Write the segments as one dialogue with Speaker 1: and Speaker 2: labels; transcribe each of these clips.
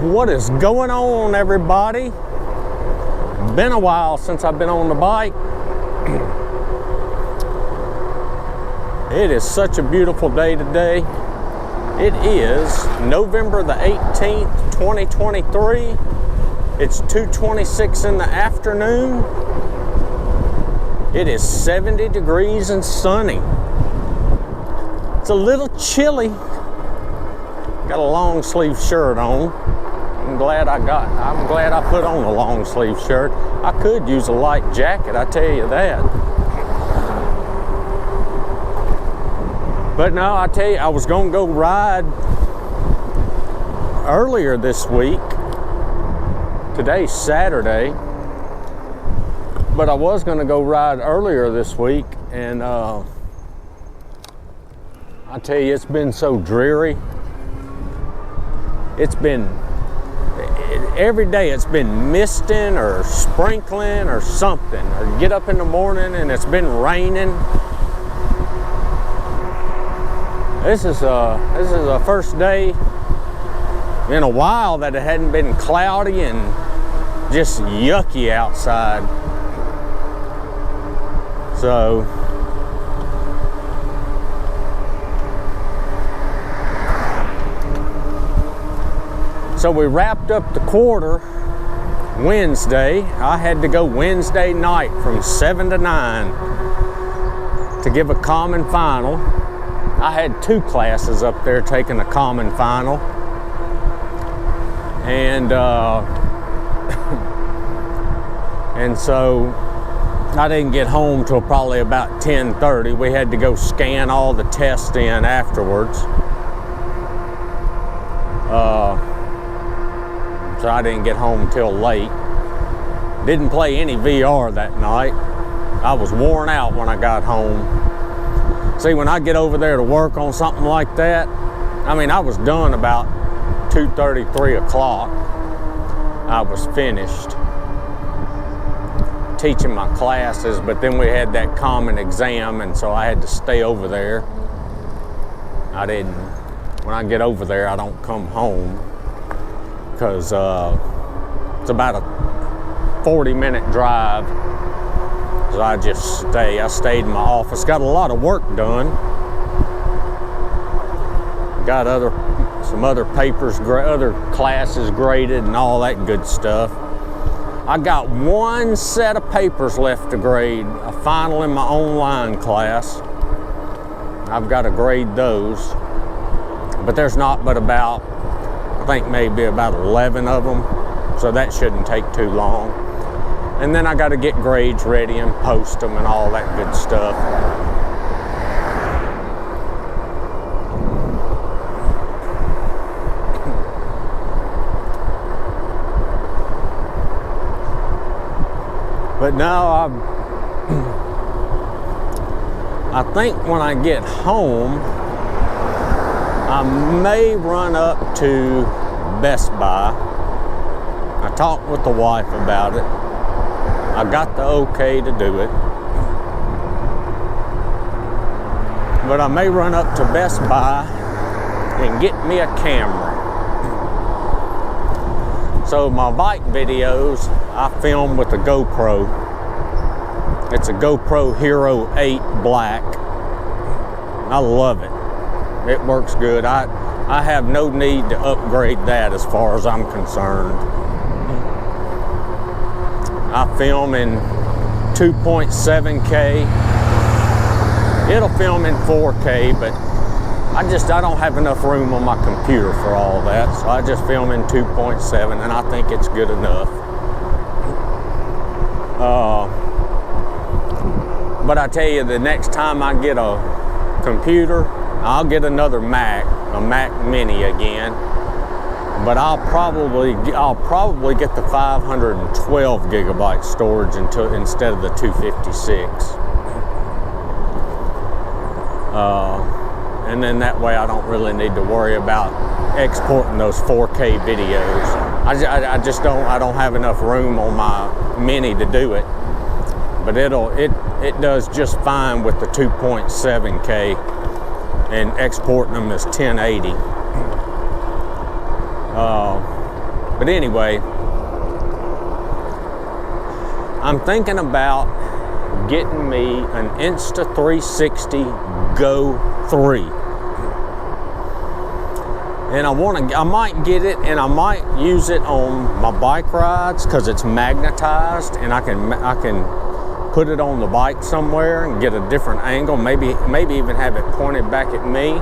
Speaker 1: What is going on, everybody? Been a while since I've been on the bike. It is such a beautiful day today. It is November the 18th, 2023. It's 2:26 in the afternoon. It is 70 degrees and sunny. It's a little chilly. Got a long sleeve shirt on. I'm glad I put on a long sleeve shirt. I could use a light jacket, I tell you that. But no, I tell you, I was gonna go ride earlier this week. Today's Saturday. But I was gonna go ride earlier this week, and I tell you, it's been so dreary. It's been, every day it's been misting or sprinkling or something. Or you get up in the morning and it's been raining. This is the first day in a while that it hadn't been cloudy and just yucky outside. So we wrapped up the quarter Wednesday. I had to go Wednesday night from 7 to 9 to give a common final. I had 2 classes up there taking a common final. And and so I didn't get home till probably about 10:30. We had to go scan all the tests in afterwards. So I didn't get home till late. Didn't play any VR that night. I was worn out when I got home. See, when I get over there to work on something like that, I mean, I was done about 2:30, 3 o'clock. I was finished teaching my classes, but then we had that common exam, and so I had to stay over there. When I get over there, I don't come home, because it's about a 40-minute drive. So I just stay. I stayed in my office, got a lot of work done. Got some other papers, other classes graded and all that good stuff. I got 1 set of papers left to grade, a final in my online class. I've got to grade those. But there's not but about, I think maybe about 11 of them, so that shouldn't take too long. And then I got to get grades ready and post them and all that good stuff. But now I think when I get home, I may run up to Best Buy. I talked with the wife about it. I got the okay to do it. But I may run up to Best Buy and get me a camera. So my bike videos, I film with a GoPro. It's a GoPro Hero 8 Black. I love it. It works good. I have no need to upgrade that as far as I'm concerned. I film in 2.7K. It'll film in 4K, but I don't have enough room on my computer for all that, so I just film in 2.7, and I think it's good enough. But I tell you, the next time I get a computer, I'll get another Mac, a Mac Mini again. But I'll probably get the 512 gigabyte storage instead of the 256. And then that way I don't really need to worry about exporting those 4K videos. I don't have enough room on my Mini to do it. But it does just fine with the 2.7K and exporting them as 1080. But anyway, I'm thinking about getting me an Insta360 Go 3. And I might get it and I might use it on my bike rides because it's magnetized and I can put it on the bike somewhere and get a different angle, maybe even have it pointed back at me.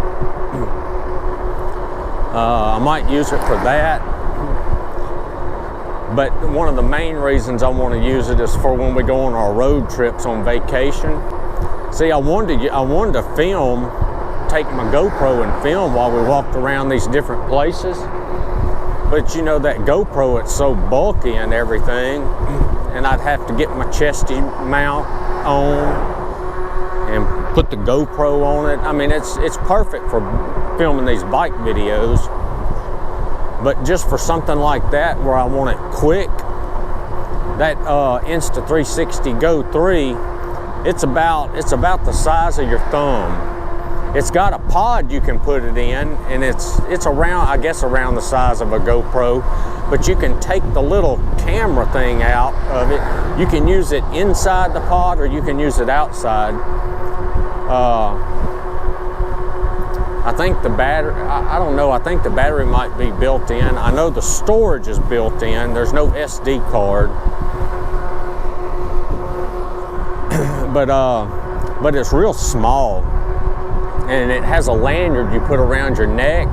Speaker 1: I might use it for that. But one of the main reasons I want to use it is for when we go on our road trips on vacation. See, I wanted to film, take my GoPro and film while we walked around these different places. But you know, that GoPro, it's so bulky and everything, and I'd have to get my chesty mount on and put the GoPro on it. I mean, it's perfect for filming these bike videos. But just for something like that where I want it quick, that Insta360 Go 3, it's about the size of your thumb. It's got a pod you can put it in, and it's around, I guess, around the size of a GoPro, but you can take the little camera thing out of it. You can use it inside the pod or you can use it outside. I think the battery, I don't know, I think the battery might be built in. I know the storage is built in. There's no SD card. But it's real small. And it has a lanyard you put around your neck.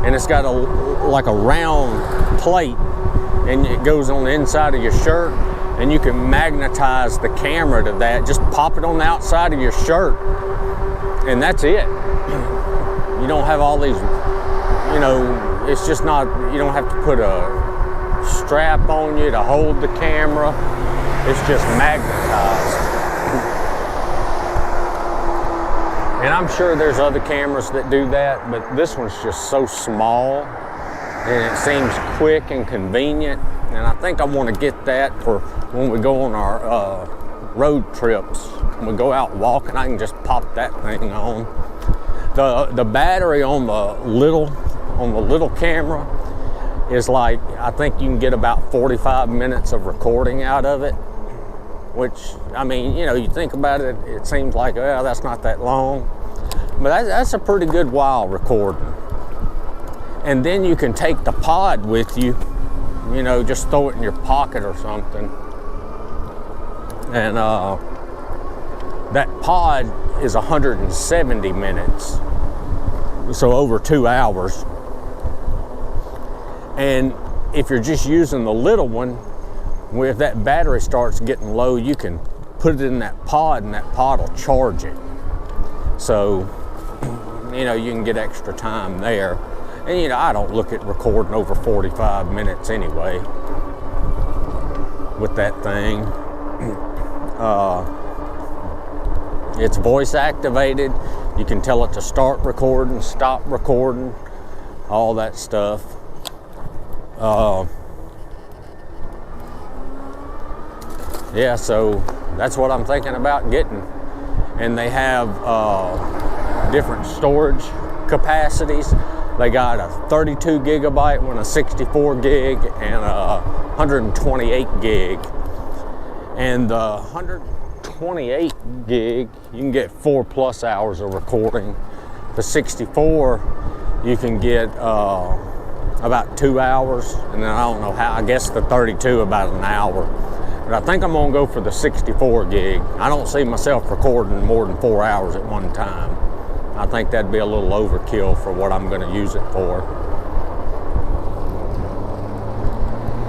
Speaker 1: And it's got like a round plate. And it goes on the inside of your shirt. And you can magnetize the camera to that. Just pop it on the outside of your shirt. And that's it. You don't have all these, you know, it's just not, you don't have to put a strap on you to hold the camera. It's just magnetized. And I'm sure there's other cameras that do that, but this one's just so small and it seems quick and convenient. And I think I want to get that for when we go on our road trips. When we go out walking, I can just pop that thing on. The battery on the little camera is like, I think you can get about 45 minutes of recording out of it, which, I mean, you know, you think about it, it seems like, well, that's not that long, but that's a pretty good while recording. And then you can take the pod with you, you know, just throw it in your pocket or something. And that pod is 170 minutes, so over 2 hours. And if you're just using the little one, if that battery starts getting low, you can put it in that pod and that pod will charge it. So, you know, you can get extra time there. And you know, I don't look at recording over 45 minutes anyway with that thing. It's voice activated. You can tell it to start recording, stop recording, all that stuff. Yeah, so that's what I'm thinking about getting. And they have different storage capacities. They got a 32 gigabyte one, a 64 gig, and a 128 gig. And the 128 gig, you can get 4+ hours of recording. The 64, you can get about 2 hours, and then I don't know how, I guess the 32 about an hour. But I think I'm gonna go for the 64 gig. I don't see myself recording more than 4 hours at one time. I think that'd be a little overkill for what I'm gonna use it for.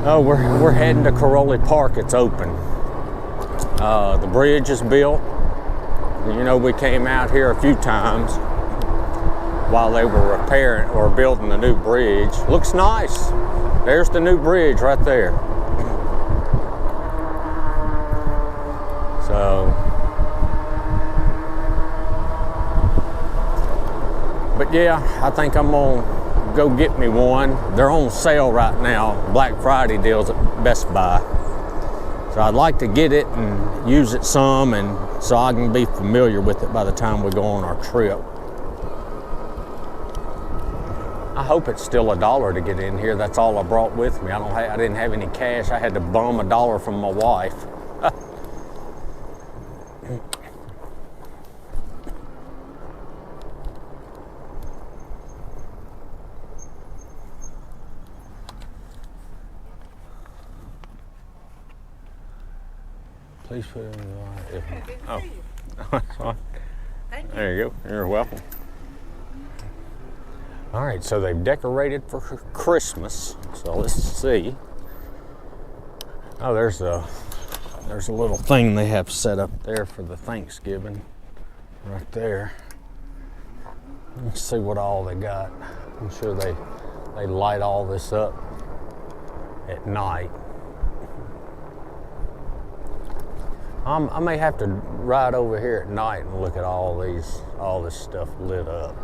Speaker 1: Oh, we're heading to Kiroli Park. It's open. The bridge is built. You know, we came out here a few times while they were repairing or building the new bridge. Looks nice. There's the new bridge right there. So, but yeah, I think I'm gonna go get me one. They're on sale right now, Black Friday deals at Best Buy. So I'd like to get it and use it some, and so I can be familiar with it by the time we go on our trip. I hope it's still $1 to get in here. That's all I brought with me. I didn't have any cash. I had to bum $1 from my wife. Please put it in the light. Oh,
Speaker 2: Thank you.
Speaker 1: there you go. You're welcome. All right, so they've decorated for Christmas. So let's see. Oh, there's a little thing they have set up there for the Thanksgiving, right there. Let's see what all they got. I'm sure they light all this up at night. I may have to ride over here at night and look at all this stuff lit up.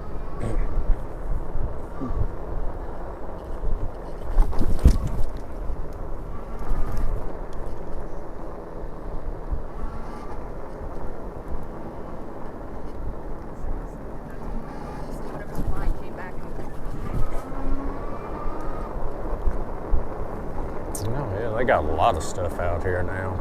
Speaker 1: Oh yeah, they got a lot of stuff out here now.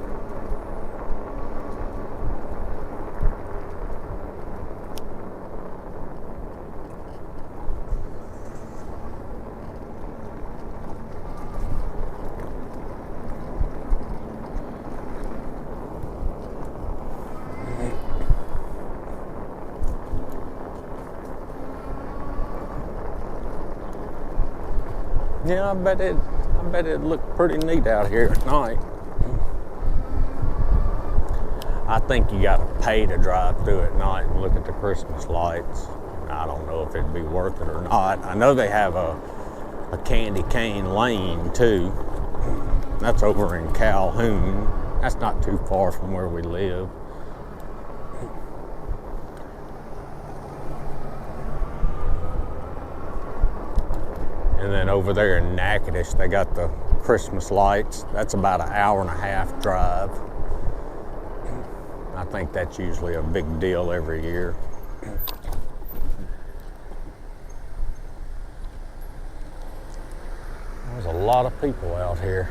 Speaker 1: Yeah, I bet it'd look pretty neat out here at night. I think you gotta pay to drive through at night and look at the Christmas lights. I don't know if it'd be worth it or not. I know they have a candy cane lane too. That's over in Calhoun. That's not too far from where we live. And then over there in Natchitoches, they got the Christmas lights. That's about an hour and a half drive. I think that's usually a big deal every year. There's a lot of people out here.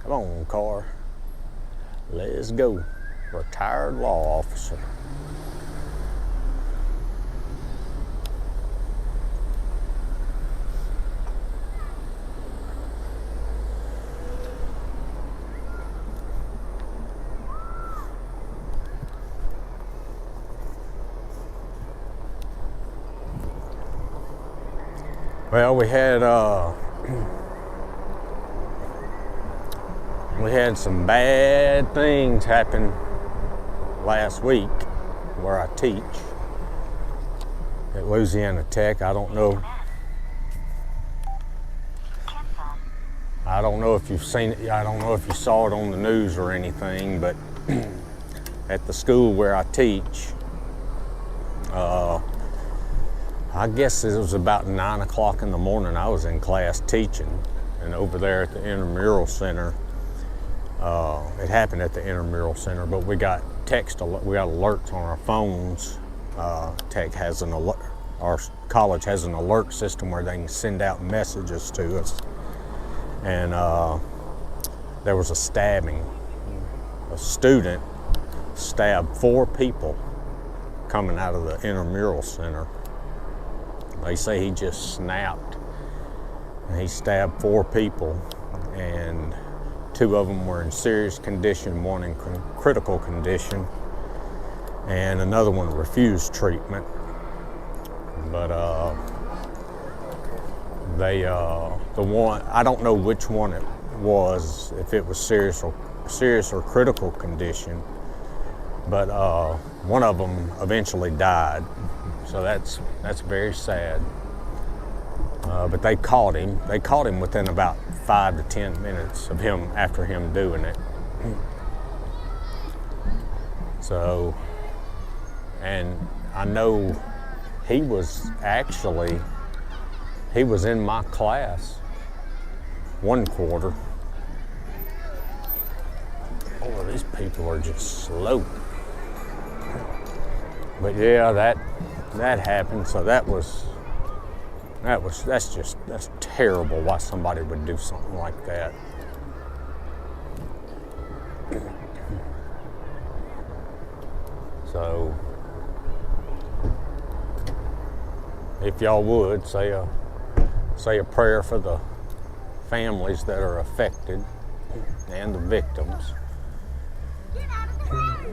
Speaker 1: Come on, car. Let's go. Retired law officer. Well, we had some bad things happen last week where I teach at Louisiana Tech. I don't know if you've seen it. I don't know if you saw it on the news or anything, but at the school where I teach, I guess it was about 9 o'clock in the morning. I was in class teaching, and over there at the intramural center, it happened at the intramural center, but we got alerts on our phones. Tech has an alert, our college has an alert system where they can send out messages to us. And there was a stabbing. A student stabbed 4 people coming out of the intramural center. They say he just snapped. He stabbed 4 people, and 2 of them were in serious condition, 1 in critical condition, and another one refused treatment. But the one, I don't know which one it was, if it was serious or critical condition, but one of them eventually died. So that's very sad. But they caught him. They caught him within about 5 to 10 minutes of him, after him doing it. So, and I know he was in my class one quarter. Oh, these people are just slow. But yeah, that happened. So that's terrible why somebody would do something like that. So if y'all would say a prayer for the families that are affected and the victims.
Speaker 2: Get out of the house!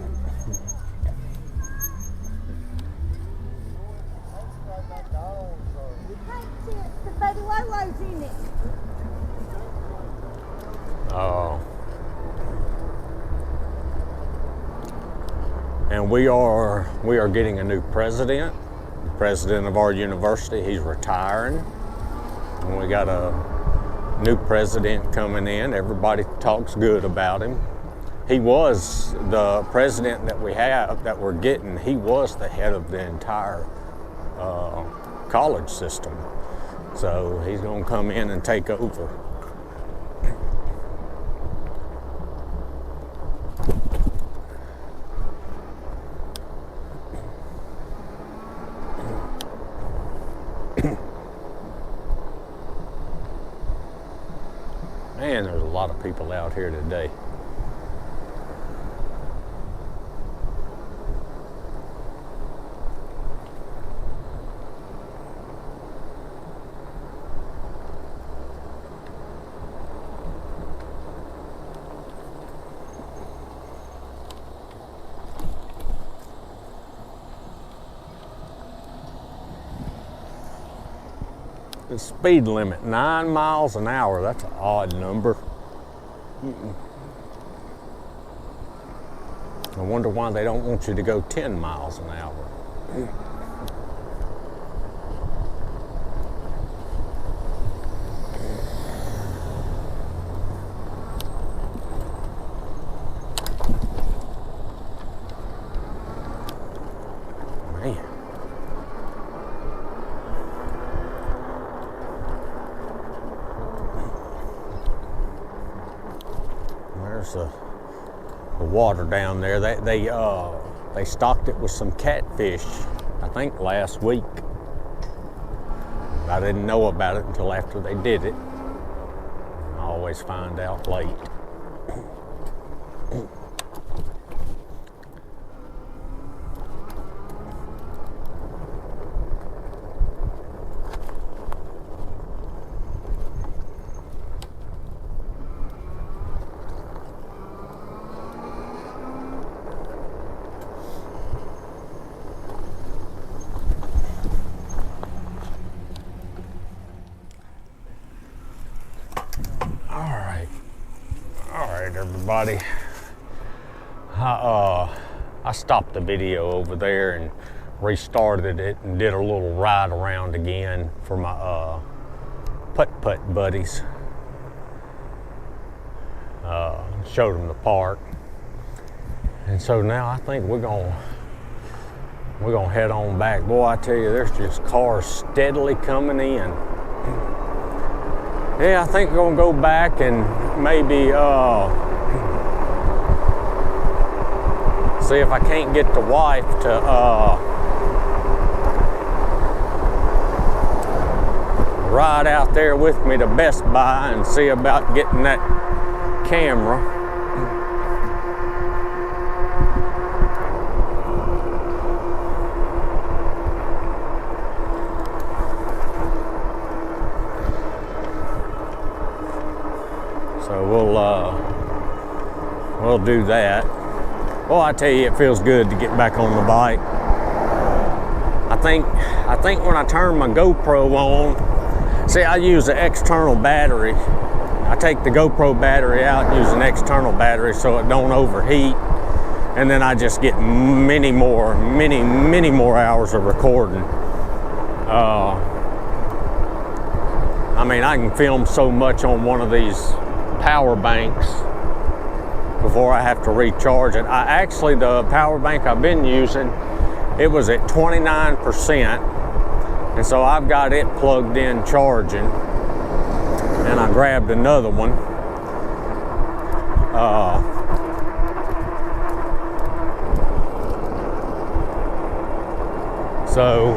Speaker 2: You can't sit. The baby Lolo's in it.
Speaker 1: And we are getting a new president. The president of our university, he's retiring. And we got a new president coming in. Everybody talks good about him. He was the president that we're getting. He was the head of the entire college system. So he's going to come in and take over. Man, there's a lot of people out here today. The speed limit, 9 miles an hour. That's an odd number. I wonder why they don't want you to go 10 miles an hour. Man. There's the water down there. They stocked it with some catfish, I think last week. I didn't know about it until after they did it. I always find out late. All right, everybody. I stopped the video over there and restarted it and did a little ride around again for my putt-putt buddies. Showed them the park. And so now I think we're gonna head on back. Boy, I tell you, there's just cars steadily coming in. Yeah, I think we're gonna go back and maybe see if I can't get the wife to ride out there with me to Best Buy and see about getting that camera. So we'll do that. Well, I tell you, it feels good to get back on the bike. I think when I turn my GoPro on, see, I use an external battery. I take the GoPro battery out and use an external battery so it don't overheat, and then I just get many more hours of recording. I mean, I can film so much on one of these power banks before I have to recharge it. The power bank I've been using, it was at 29%, and so I've got it plugged in charging, and I grabbed another one. So,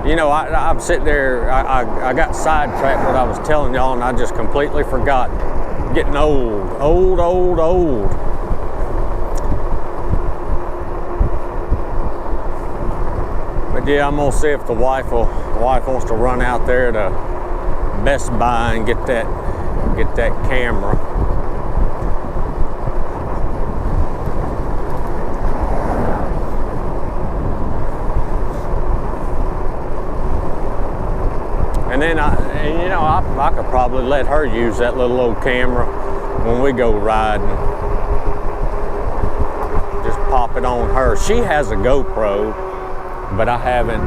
Speaker 1: you know, I'm sitting there, I got sidetracked what I was telling y'all, and I just completely forgot. Getting old. But yeah, I'm gonna see if the wife wants to run out there to Best Buy and get that camera. And then I could probably let her use that little old camera when we go riding. Just pop it on her. She has a GoPro, but I haven't.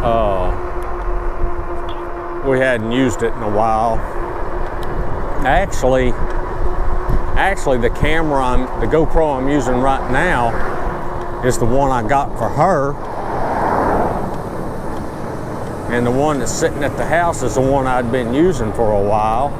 Speaker 1: We hadn't used it in a while. Actually, the GoPro I'm using right now is the one I got for her. And the one that's sitting at the house is the one I'd been using for a while.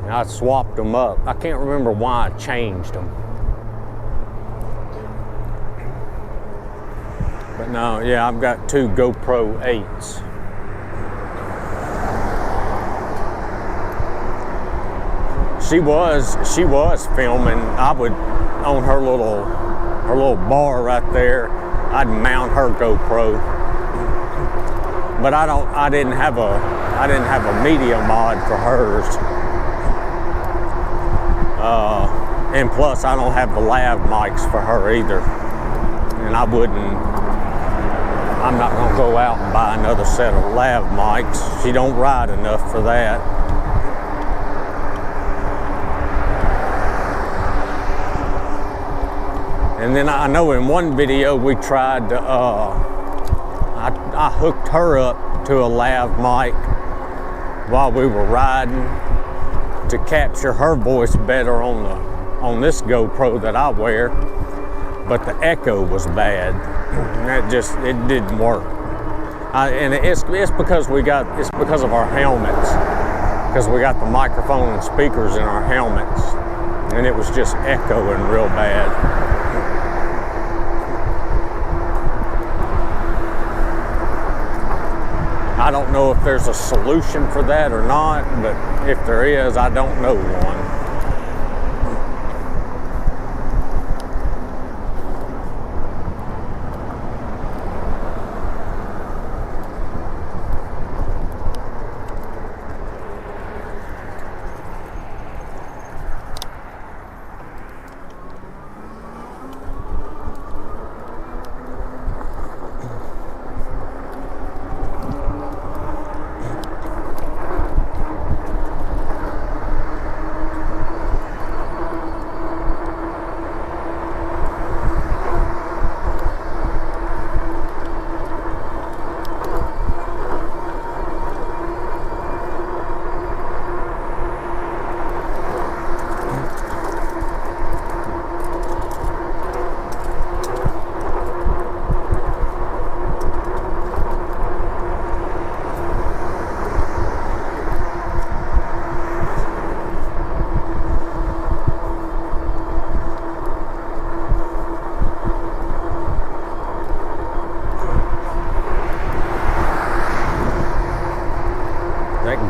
Speaker 1: I swapped them up. I can't remember why I changed them. But no, yeah, I've got 2 GoPro 8s. She was filming. I would, on her little bar right there, I'd mount her GoPro. But I didn't have a media mod for hers. And plus, I don't have the lav mics for her either. And I'm not gonna go out and buy another set of lav mics. She don't ride enough for that. And then I know in one video we tried to, I hooked her up to a lav mic while we were riding to capture her voice better on this GoPro that I wear, but the echo was bad. And it didn't work. And it's because of our helmets, because we got the microphone and speakers in our helmets, and it was just echoing real bad. I don't know if there's a solution for that or not, but if there is, I don't know one.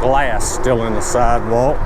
Speaker 1: Glass still in the sidewalk.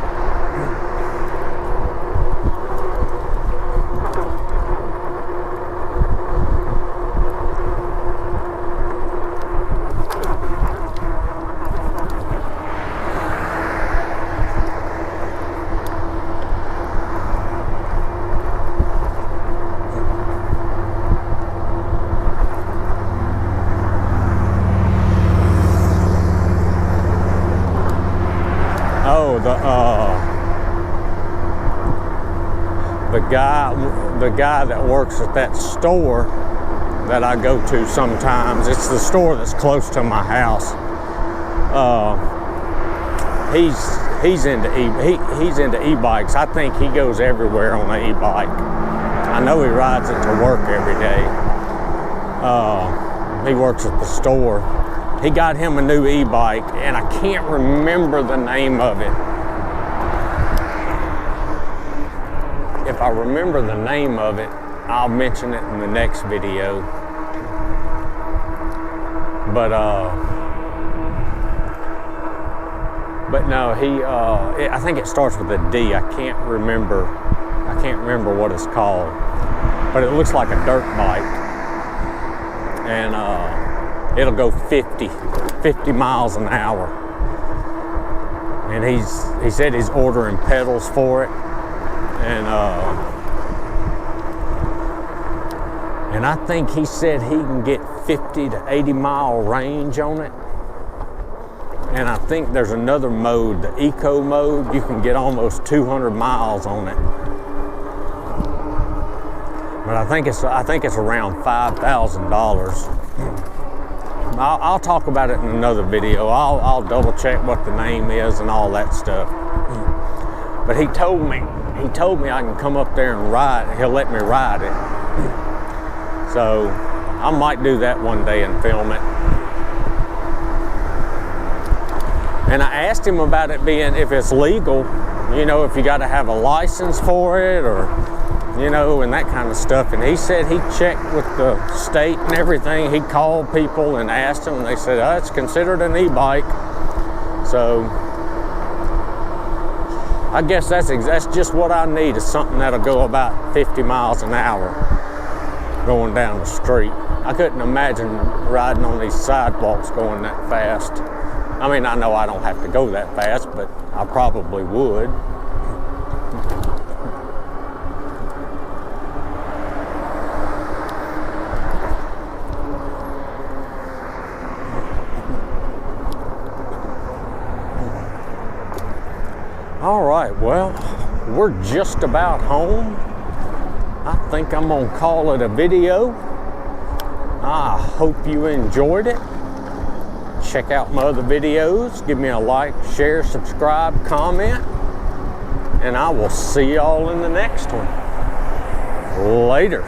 Speaker 1: The guy that works at that store that I go to sometimes, it's the store that's close to my house. He's into e-bikes. I think he goes everywhere on an e-bike. I know he rides it to work every day. He works at the store, he got him a new e-bike, and I can't remember the name of it. If I remember the name of it, I'll mention it in the next video. But no, I think it starts with a D. I can't remember what it's called. But it looks like a dirt bike. And it'll go 50 miles an hour. And he said he's ordering pedals for it. And I think he said he can get 50 to 80 mile range on it. And I think there's another mode, the eco mode, you can get almost 200 miles on it. But I think it's around $5,000. I'll talk about it in another video. I'll double check what the name is and all that stuff. But he told me I can come up there and ride. He'll let me ride it. So I might do that one day and film it. And I asked him about it being, if it's legal, you know, if you got to have a license for it, or, you know, and that kind of stuff. And he said he checked with the state and everything. He called people and asked them, and they said, oh, it's considered an e-bike. So I guess that's just what I need, is something that'll go about 50 miles an hour going down the street. I couldn't imagine riding on these sidewalks going that fast. I mean, I know I don't have to go that fast, but I probably would. All right, well, we're just about home. I think I'm gonna call it a video. I hope you enjoyed it. Check out my other videos. Give me a like, share, subscribe, comment. And I will see y'all in the next one. Later.